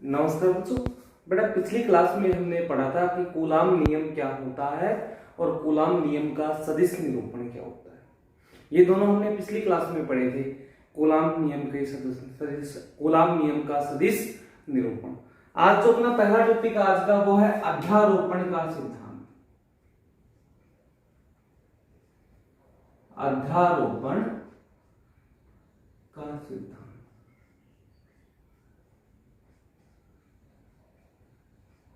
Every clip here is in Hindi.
नमस्कार बच्चों। बेटा पिछली क्लास में हमने पढ़ा था कि कूलाम नियम क्या होता है और कूलाम नियम का सदिश निरूपण क्या होता है। ये दोनों हमने पिछली क्लास में पढ़े थे। कूलाम नियम के सदिश, कूलाम नियम का सदिश निरूपण। आज जो अपना पहला टॉपिक आज का वो है अध्यारोपण का सिद्धांत। अध्यारोपण का सिद्धांत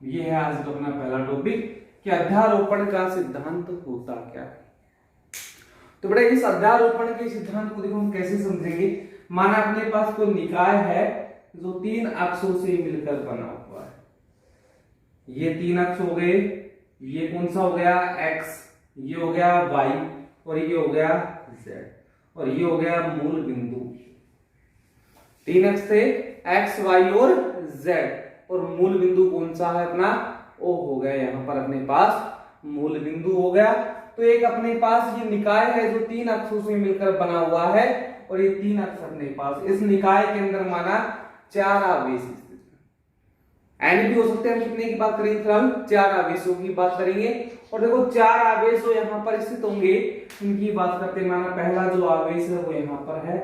ये है आज का अपना पहला टॉपिक कि अध्यारोपण का सिद्धांत होता क्या है। तो बेटा इस अध्यारोपण के सिद्धांत को देखो हम कैसे समझेंगे। माना अपने पास कोई निकाय है जो तीन अक्षों से मिलकर बना हुआ है। ये तीन अक्ष हो गए, ये कौन सा हो गया x, ये हो गया y और ये हो गया z और ये हो गया मूल बिंदु। तीन अक्ष थे x, y और z और मूल बिंदु कौन सा है अपना O हो गया। यहाँ पर अपने पास मूल बिंदु हो गया। तो एक अपने पास ये निकाय है जो तीन अक्षों से मिलकर बना हुआ है और ये तीन अक्ष अपने पास, इस निकाय के अंदर माना चार आवेश स्थित है। एन भी हो सकते हैं। हम कितने की बात करेंगे, फिलहाल चार आवेशों की बात करेंगे। और देखो चार आवेश जो यहाँ पर स्थित होंगे उनकी बात करते हैं। माना पहला जो आवेश है वो यहाँ पर है,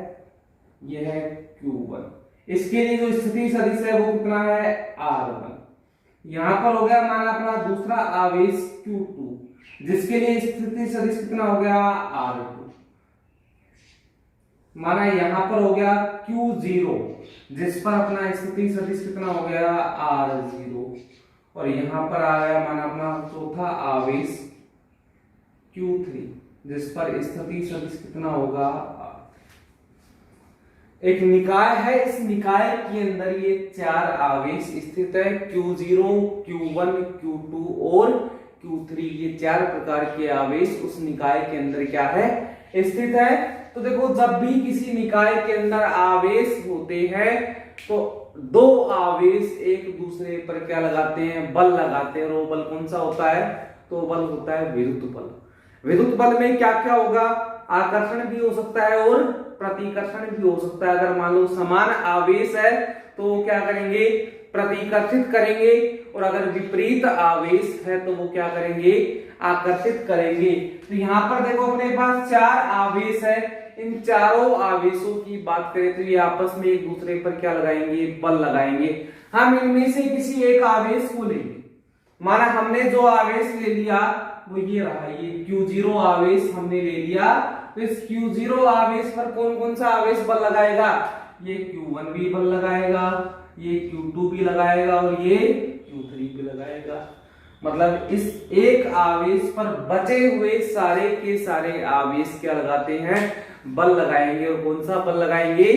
ये है Q1। इसके लिए जो स्थिति सदिश है वो कितना है R1। यहां पर हो गया माना अपना दूसरा आवेश Q2 जिसके लिए स्थिति सदिश कितना हो गया R2। माना यहां पर हो गया Q0 जिस पर अपना स्थिति सदिश कितना हो गया R0 और यहां पर आ गया माना अपना चौथा आवेश Q3 जिस पर स्थिति सदिश कितना होगा। एक निकाय है, इस निकाय के अंदर ये चार आवेश स्थित है Q0, Q1, Q2 और Q3। ये चार प्रकार के आवेश उस निकाय के अंदर क्या है स्थित है। तो देखो जब भी किसी निकाय के अंदर आवेश होते हैं तो दो आवेश एक दूसरे पर क्या लगाते हैं, बल लगाते हैं। और वो बल कौन सा होता है, तो बल होता है विद्युत बल। विद्युत बल में क्या क्या होगा, आकर्षण भी हो सकता है और प्रतिकर्षण भी हो सकता है। अगर मान लो समान आवेश है तो क्या करेंगे, प्रतिकर्षित करेंगे और अगर विपरीत आवेश है तो वो क्या करेंगे, आकर्षित करेंगे। तो यहाँ पर देखो अपने पास चार आवेश है। इन चारों आवेशों की बात करें तो ये आपस में एक दूसरे पर क्या लगाएंगे, बल लगाएंगे। हम इनमें से किसी एक आवेश को लेंगे। माना हमने जो आवेश ले लिया वो ये रहा, ये Q0 आवेश हमने ले लिया। तो इस Q0 आवेश पर कौन कौन सा आवेश बल लगाएगा, ये Q1 भी बल लगाएगा, ये Q2 भी लगाएगा और ये Q3 भी लगाएगा। मतलब इस एक आवेश पर बचे हुए सारे के सारे आवेश क्या लगाते हैं, बल लगाएंगे। और कौन सा बल लगाएंगे,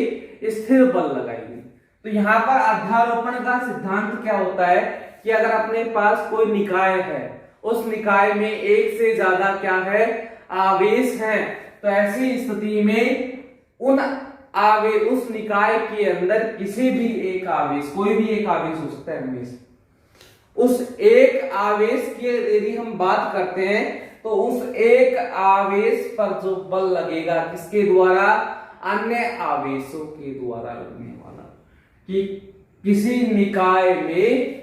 स्थिर बल लगाएंगे। तो यहाँ पर अध्यारोपण का सिद्धांत क्या होता है कि अगर अपने पास कोई निकाय है, उस निकाय में एक से ज्यादा क्या है, आवेश हैं, तो ऐसी स्थिति में उस निकाय के अंदर किसी भी एक आवेश, कोई भी एक आवेश हो सकता है हमेशा, उस एक आवेश की यदि हम बात करते हैं तो उस एक आवेश पर जो बल लगेगा किसके द्वारा, अन्य आवेशों के द्वारा लगने वाला। कि किसी निकाय में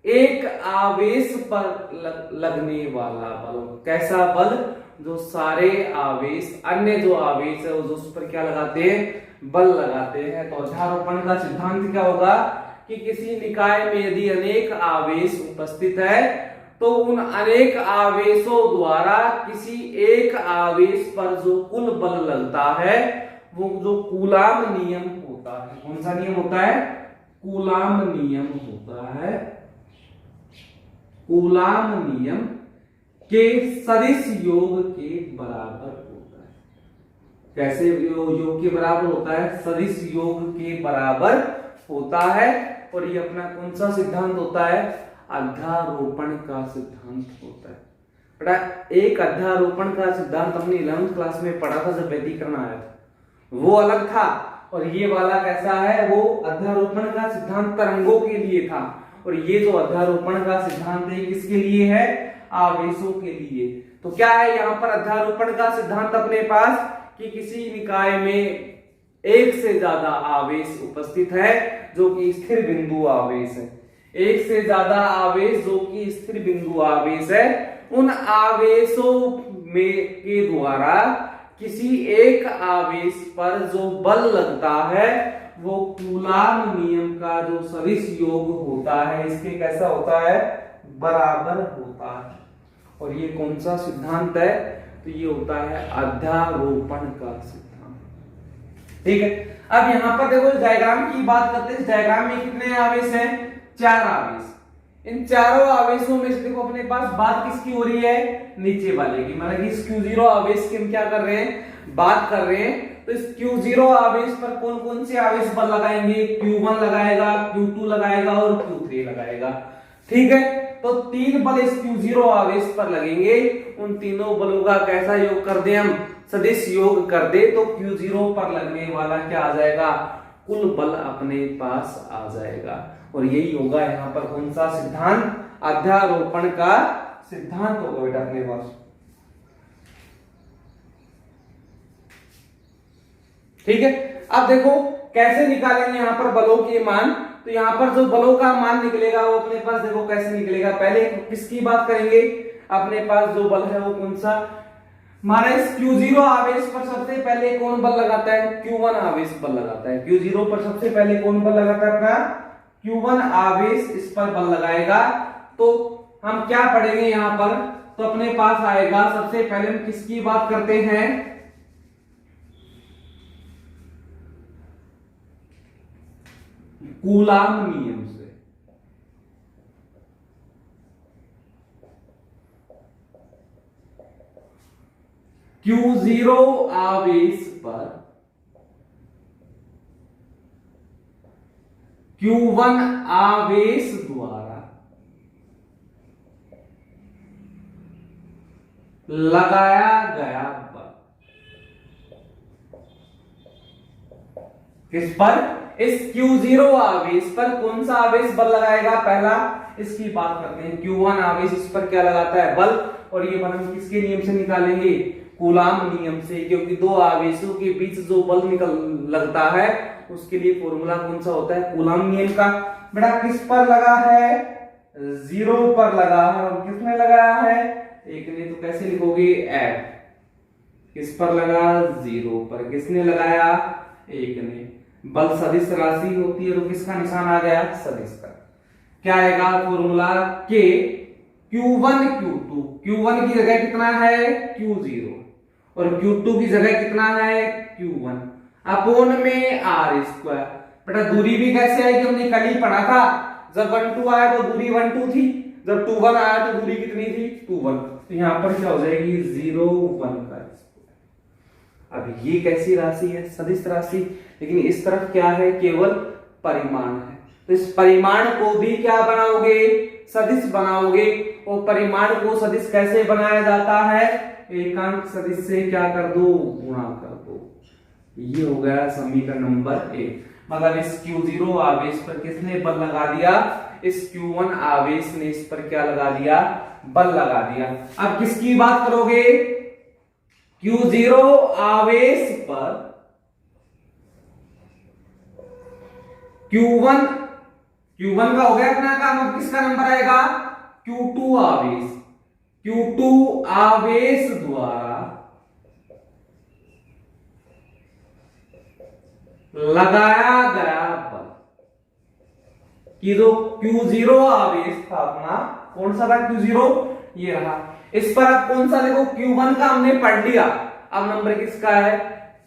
एक आवेश पर लगने वाला बल, कैसा बल, जो सारे आवेश, अन्य जो आवेश है वो उस पर क्या लगाते हैं, बल लगाते हैं। तो अध्यारोपण का सिद्धांत क्या होगा कि किसी निकाय में यदि अनेक आवेश उपस्थित है तो उन अनेक आवेशों द्वारा किसी एक आवेश पर जो कुल बल लगता है वो जो कूलाम नियम होता है। कौन सा नियम होता है, कूलाम नियम होता है। कूलाम नियम के सदिश योग के बराबर होता है। कैसे योग के बराबर होता है, सदिश योग के बराबर होता है। और ये अपना कौन सा सिद्धांत होता है, अध्यारोपण का सिद्धांत होता है। बेटा एक अध्यारोपण का सिद्धांत हमने 11वीं क्लास में पढ़ा था जब व्यतिकरण आया था, वो अलग था। और ये वाला कैसा है, वो अध्यारोपण का सिद्धांत तरंगों के लिए था। और ये जो अध्यारोपण का सिद्धांत है किसके लिए है, आवेशों के लिए। तो क्या है यहाँ पर अध्यारोपण का सिद्धांत अपने पास कि किसी निकाय में एक से ज्यादा आवेश उपस्थित है जो कि स्थिर बिंदु आवेश है, एक से ज्यादा आवेश जो कि स्थिर बिंदु आवेश है, उन आवेशों में के द्वारा किसी एक आवेश पर जो बल लगता है वो कूलाम नियम का जो सदिश योग होता है इसके कैसा होता है, बराबर होता है। और ये कौन सा सिद्धांत है, तो ये होता है अध्यारोपण का सिद्धांत। ठीक है, अब यहां पर देखो डायग्राम की बात करते हैं। इस डायग्राम में कितने आवेश हैं, 4 आवेश। इन चारों आवेशों में से देखो अपने पास बात किसकी हो रही है, नीचे वाले की, मतलब इस Q0 आवेश की हम क्या कर रहे हैं, बात कर रहे हैं। तो इस Q0 आवेश पर कौन कौन से आवेश बल लगाएंगे, Q1 लगाएगा, Q2 लगाएगा और Q3 लगाएगा। ठीक है, तो 3 बल इस Q0 आवेश पर लगेंगे। उन तीनों बलों का कैसा योग कर दे, हम सदिश योग कर दे, तो Q0 पर लगने वाला क्या आ जाएगा, कुल बल अपने पास आ जाएगा। और यही होगा यहाँ पर कौन सा सिद्धांत, अध्यारोपण का सिद्धांत होगा बेटा अपने पास। ठीक है, अब देखो कैसे निकालेंगे यहाँ पर बलों के मान। तो यहाँ पर जो बलों का मान निकलेगा वो अपने पास देखो कैसे निकलेगा। पहले किसकी बात करेंगे, अपने पास जो बल है वो कौन सा, हमारा इस Q0 आवेश पर सबसे पहले कौन बल लगाता है, Q1 आवेश बल लगाता है। Q0 पर सबसे पहले कौन बल लगाता है, अपना Q1 आवेश इस पर बल लगाएगा। तो हम क्या पढ़ेंगे यहां पर, तो अपने पास आएगा सबसे पहले हम किसकी बात करते हैं, कूलाम नियम से। Q0 आवेश पर Q1 आवेश द्वारा लगाया गया बल किस पर, इस Q0 आवेश पर कौन सा आवेश बल लगाएगा, पहला इसकी बात करते हैं। Q1 आवेश इस पर क्या लगाता है, बल। और ये बल हम किसके नियम से निकालेंगे, कूलाम नियम से, क्योंकि दो आवेशों के बीच जो बल लगता है उसके लिए फॉर्मूला कौन सा होता है, कूलाम नियम का। बेटा किस पर लगा है, 0 पर लगा है। और किसने लगाया है, एक ने, तो कैसे लिखोगे, F। किस पर लगा, 0 पर। किसने लगाया, एक ने। बल सदिश राशि होती है तो किसका निशान आ गया, सदिश का। क्या आएगा फॉर्मूला, के Q1 Q2, Q1 की जगह कितना है, Q0, और Q2 की जगह कितना है, Q1 अपोन में R²। बेटा दूरी भी कैसे आएगी, हमने कल ही पढ़ा था। जब 1 2 आया तो दूरी 1 2 थी, जब 2 1 आया तो दूरी कितनी थी, 2 1। तो यहां पर क्या हो जाएगी, 0 1 का स्क्वायर। अब ये कैसी राशि है, सदिश राशि, लेकिन इस तरफ क्या है, केवल परिमाण है। तो इस परिमाण को भी क्या बनाओगे, सदिश बनाओगे। और परिमाण को सदिश कैसे बनाया जाता है, एकांक सदिश से क्या कर दो, गुणा कर दो। ये हो गया समीकरण नंबर 1। मतलब इस Q0 आवेश पर किसने बल लगा दिया, इस Q1 आवेश ने इस पर क्या लगा दिया, बल लगा दिया। अब किसकी बात करोगे, Q0 आवेश पर Q1 का हो गया अपना काम। अब किसका नंबर आएगा, Q2 आवेश, Q2 आवेश द्वारा लगाया गया बल। कि जो Q0 आवेश था अपना, कौन सा था Q0, ये रहा। इस पर अब कौन सा, देखो Q1 का हमने पढ़ लिया, अब नंबर किसका है,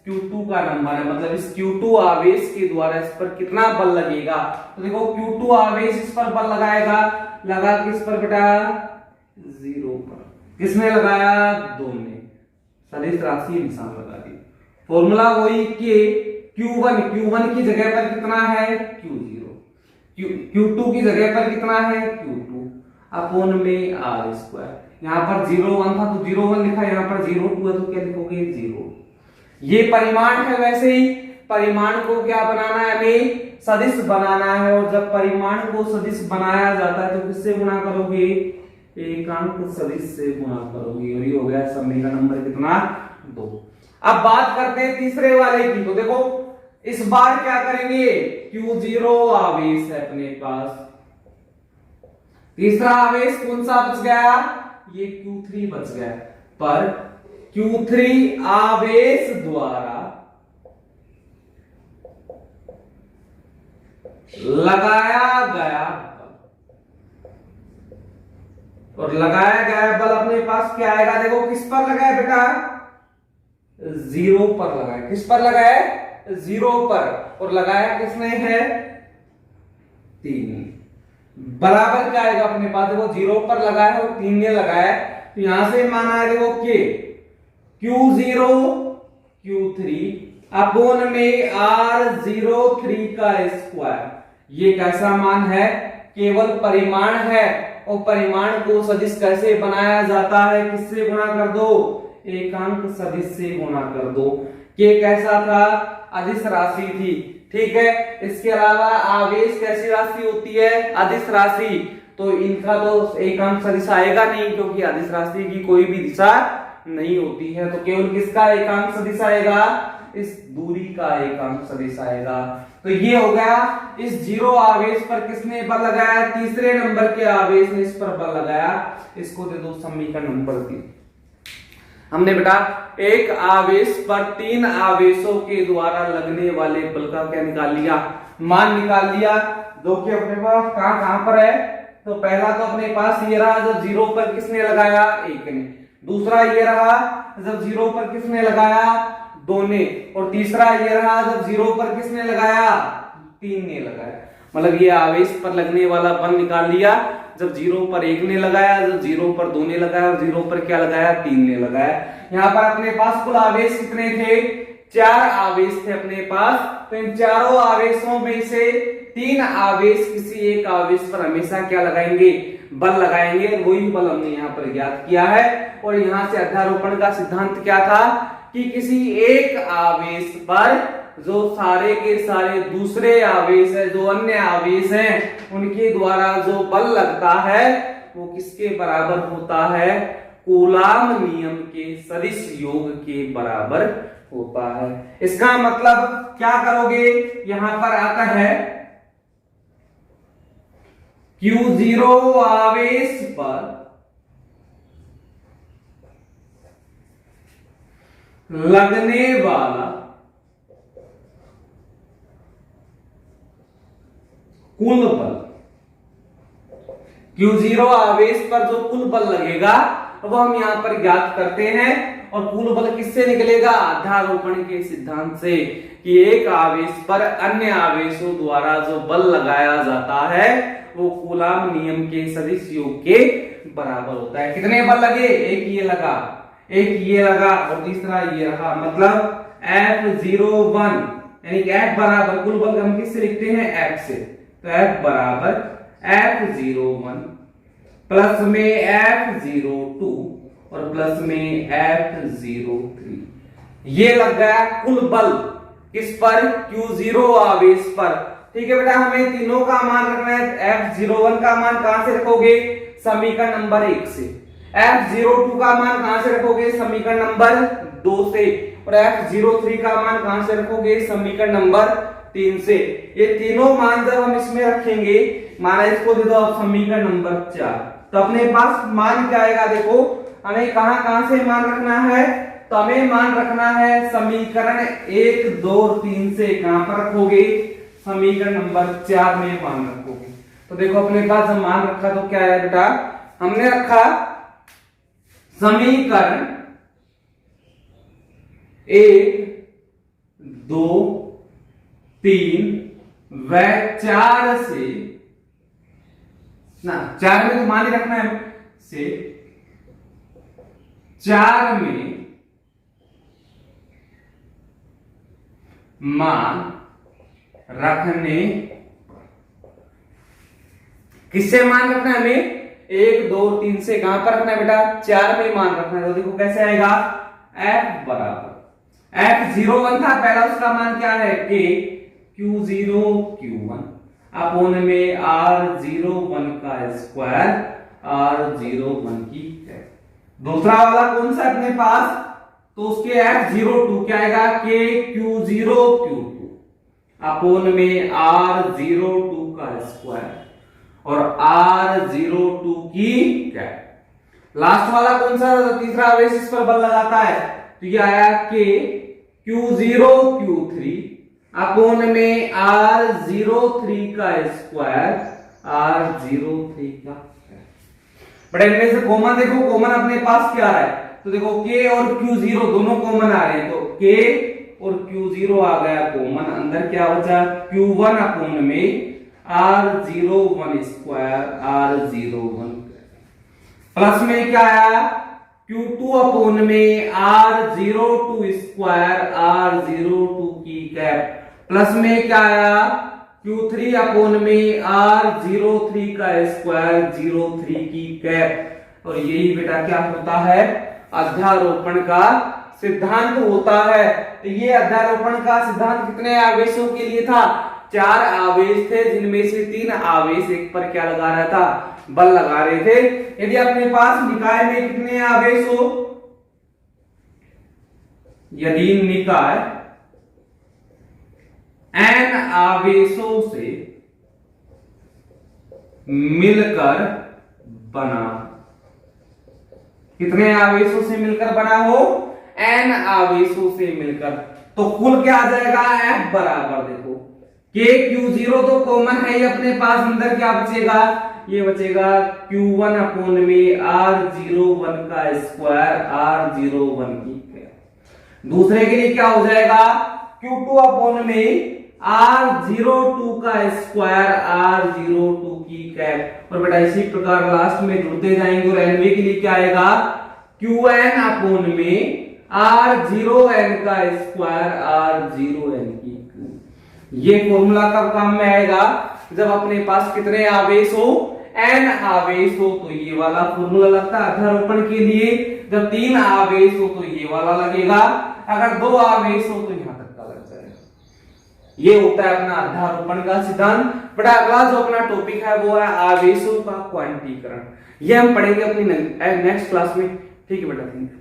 Q2 का नंबर है। मतलब इस Q2 आवेश के द्वारा इस पर कितना बल लगेगा, तो देखो Q2 आवेश इस पर बल लगाएगा, लगा किस पर बेटा, 0 पर। किसने लगाया, 2 ने। सदिश राशि निशान लगा दी। फॉर्मूला वही कि Q1 की जगह पर कितना है, Q0, Q2 की जगह पर कितना है, Q2 अपोन में R²। यहाँ पर 0 1 था तो 0 1 लिखा, यहाँ पर 0 2 है तो क्या लिखोगे, 0। ये परिमाण है, वैसे ही परिमाण को क्या बनाना है, हमें सदिश बनाना है। और जब परिमाण को सदिश बनाया जाता है तो किससे गुणा करोगे, एकांक सदिश से गुणा करोगे। और ये हो गया समीकरण नंबर कितना, 2। अब बात करते हैं तीसरे वाले की। तो देखो इस बार क्या करेंगे, Q0 आवेश है अपने पास, तीसरा आवेश कौन सा बच गया, ये Q3 बच गया, पर Q3 आवेश द्वारा लगाया गया और लगाया गया बल अपने पास क्या आएगा, देखो किस पर लगाया बेटा, 0 पर लगाया, किस पर लगाया, 0 पर, और लगाया किसने है, 3, बराबर क्या आएगा अपने पास, देखो 0 पर लगाया और 3 ने लगाया, तो यहां से माना है देखो के Q0 Q3 अपोन में R03 का स्क्वायर, ये कैसा मान है, केवल परिमाण है, और परिमाण को सदिश कैसे बनाया जाता है, किससे गुणा कर दो, एकांक सदिश से गुणा कर दो, के कैसा था, अदिश राशि थी, ठीक है। इसके अलावा आवेश कैसी राशि होती है, अदिश राशि, तो इनका तो एकांक सदिश आएगा नहीं, क्योंकि अदिश राशि की कोई भी दिशा नहीं होती है, तो केवल किसका एकांक सदिश आएगा, इस दूरी का एकांक सदिश आएगा। तो ये हो गया, इस 0 आवेश पर किसने बल लगाया, तीसरे नंबर के आवेश ने इस पर बल लगाया, इसको दे दो समीकरण नंबर 3। हमने बेटा एक आवेश पर 3 आवेशों के द्वारा लगने वाले बल का क्या निकाल लिया, मान निकाल लिया, जो कि अपने पास कहां पर है, तो पहला तो अपने पास ये रहा, जब 0 पर किसने लगाया, 1 ने, दूसरा ये रहा जब 0 पर किसने लगाया, 2 ने, और तीसरा ये रहा जब 0 पर किसने लगाया, 3 ने लगाया, मतलब ये आवेश पर लगने वाला बल निकाल लिया, जब 0 पर 1 ने लगाया, जब 0 पर 2 ने लगाया, और 0 पर क्या लगाया, 3 ने लगाया। यहाँ पर अपने पास कुल आवेश कितने थे, 4 आवेश थे अपने पास, तो इन चारों आवेशों में से 3 आवेश किसी एक आवेश पर हमेशा क्या लगाएंगे, बल लगाएंगे, वही बल हमने यहाँ पर ज्ञात किया है। और यहाँ से अध्यारोपण का सिद्धांत क्या था कि किसी एक आवेश पर जो सारे के सारे दूसरे आवेश है, जो अन्य आवेश हैं, उनके द्वारा जो बल लगता है वो किसके बराबर होता है, कूलाम नियम के सदिश योग के बराबर होता है। इसका मतलब क्या करोगे, यहां पर आता है Q0 आवेश पर लगने वाला कुल बल, Q0 आवेश पर जो कुल बल लगेगा वो हम यहां पर ज्ञात करते हैं, और कुल बल किससे निकलेगा, अध्यारोपण के सिद्धांत से, कि एक आवेश पर अन्य आवेशों द्वारा जो बल लगाया जाता है वो कूलाम नियम के सदिश योग के बराबर होता है। कितने बल लगे, एक ये लगा, एक ये लगा, और तीसरा ये रहा, मतलब F01, यानी कि F बराबर कुल बल हम किससे लिखते हैं, F से, तो F बराबर F01 प्लस में F02 और प्लस में F03, ये लग गया कुल बल किस पर, Q0 आवेश पर। ठीक है बेटा, हमें तीनों का मान रखना है। F01 का मान कहां से रखोगे, समीकरण नंबर 1 से, F02 का मान कहां से रखोगे, समीकरण नंबर 2 से, और F03 का मान कहां से रखोगे, समीकरण नंबर 3 से। ये तीनों मान जब हम इसमें रखेंगे, माना इसको दे दो आप समीकरण नंबर 4, तो अपने पास मान क्या आएगा, देखो हमें कहां कहां से मान रखना है, तो हमें मान रखना है समीकरण 1, 2 और 3 से, कहां पर रखोगे, समीकरण नंबर 4 में मान रखोगे। तो देखो अपने पास जब मान रखा तो क्या है बेटा, हमने रखा समीकरण 1, 2, 3 व 4 से ना, 4 में तो मान ही रखना है, से 4 में मान रखने, किससे मान रखना है हमें, 1, 2, 3 से, कहां पर रखना है बेटा, 4 में मान रखना है। तो देखो कैसे आएगा, F बराबर F01 था पहला, उसका मान क्या है, K Q0 Q1 अपोन में R01 का स्क्वायर, R01 की है। दूसरा वाला कौन सा अपने पास, तो उसके F02 क्या आएगा, K Q0 Q2 अपोन में R02 का स्क्वायर और R02 की कैप। लास्ट वाला कौन सा तीसरा आवेश इस पर बल लगाता है, तो ये आया K Q0 Q3 अपोन में R03 का स्क्वायर R03 का। बट इनमें से कॉमन देखो, कॉमन अपने पास क्या है, तो देखो K और Q0 दोनों कॉमन आ रहे हैं, तो K और Q0 आ गया कॉमन, अंदर क्या बचा Q1 अपोन में R01 स्क्वायर R01 प्लस में क्या आया Q2 अपोन में R02 स्क्वायर R02 की कैप, प्लस में क्या आया Q3 अपोन में R03 का स्क्वायर 03 की कैप। और यही बेटा क्या होता है, अध्यारोपण का सिद्धांत होता है। तो ये अध्यारोपण का सिद्धांत कितने आवेशों के लिए था, 4 आवेश थे, जिनमें से 3 आवेश एक पर क्या लगा रहा था, बल लगा रहे थे। यदि अपने पास निकाय में कितने आवेश हो, यदि निकाय n आवेशों से मिलकर बना, कितने आवेशों से मिलकर बना हो, n आवेशों से मिलकर, तो कुल क्या आ जाएगा F बराबर देखो K Q0 तो कॉमन है ही अपने पास, अंदर क्या बचेगा, ये बचेगा Q1 अपोन में R01 का स्क्वायर R01 की कैप। दूसरे के लिए क्या हो जाएगा Q2 अपोन में R02 का स्क्वायर R02 की कैप। और बेटा इसी प्रकार लास्ट में जुड़ते जाएंगे और एनवे के लिए क्या आएगा Qn अपोन में R0n का स्क्वायर R0n की। ये फॉर्मूला कब काम में आएगा, जब अपने पास कितने आवेश हो, n आवेश हो, तो ये वाला फॉर्मूला लगता है अध्यारोपण के लिए। जब 3 आवेश हो तो ये वाला लगेगा, अगर 2 आवेश हो तो यहां तक का लग जाएगा। ये होता है अपना अध्यारोपण का सिद्धांत। बेटा अगला जो अपना टॉपिक है वो है आवेशों का क्वांटीकरण। ये हम पढ़ेंगे अपनी नेक्स्ट क्लास में। ठीक है बेटा, थैंक यू।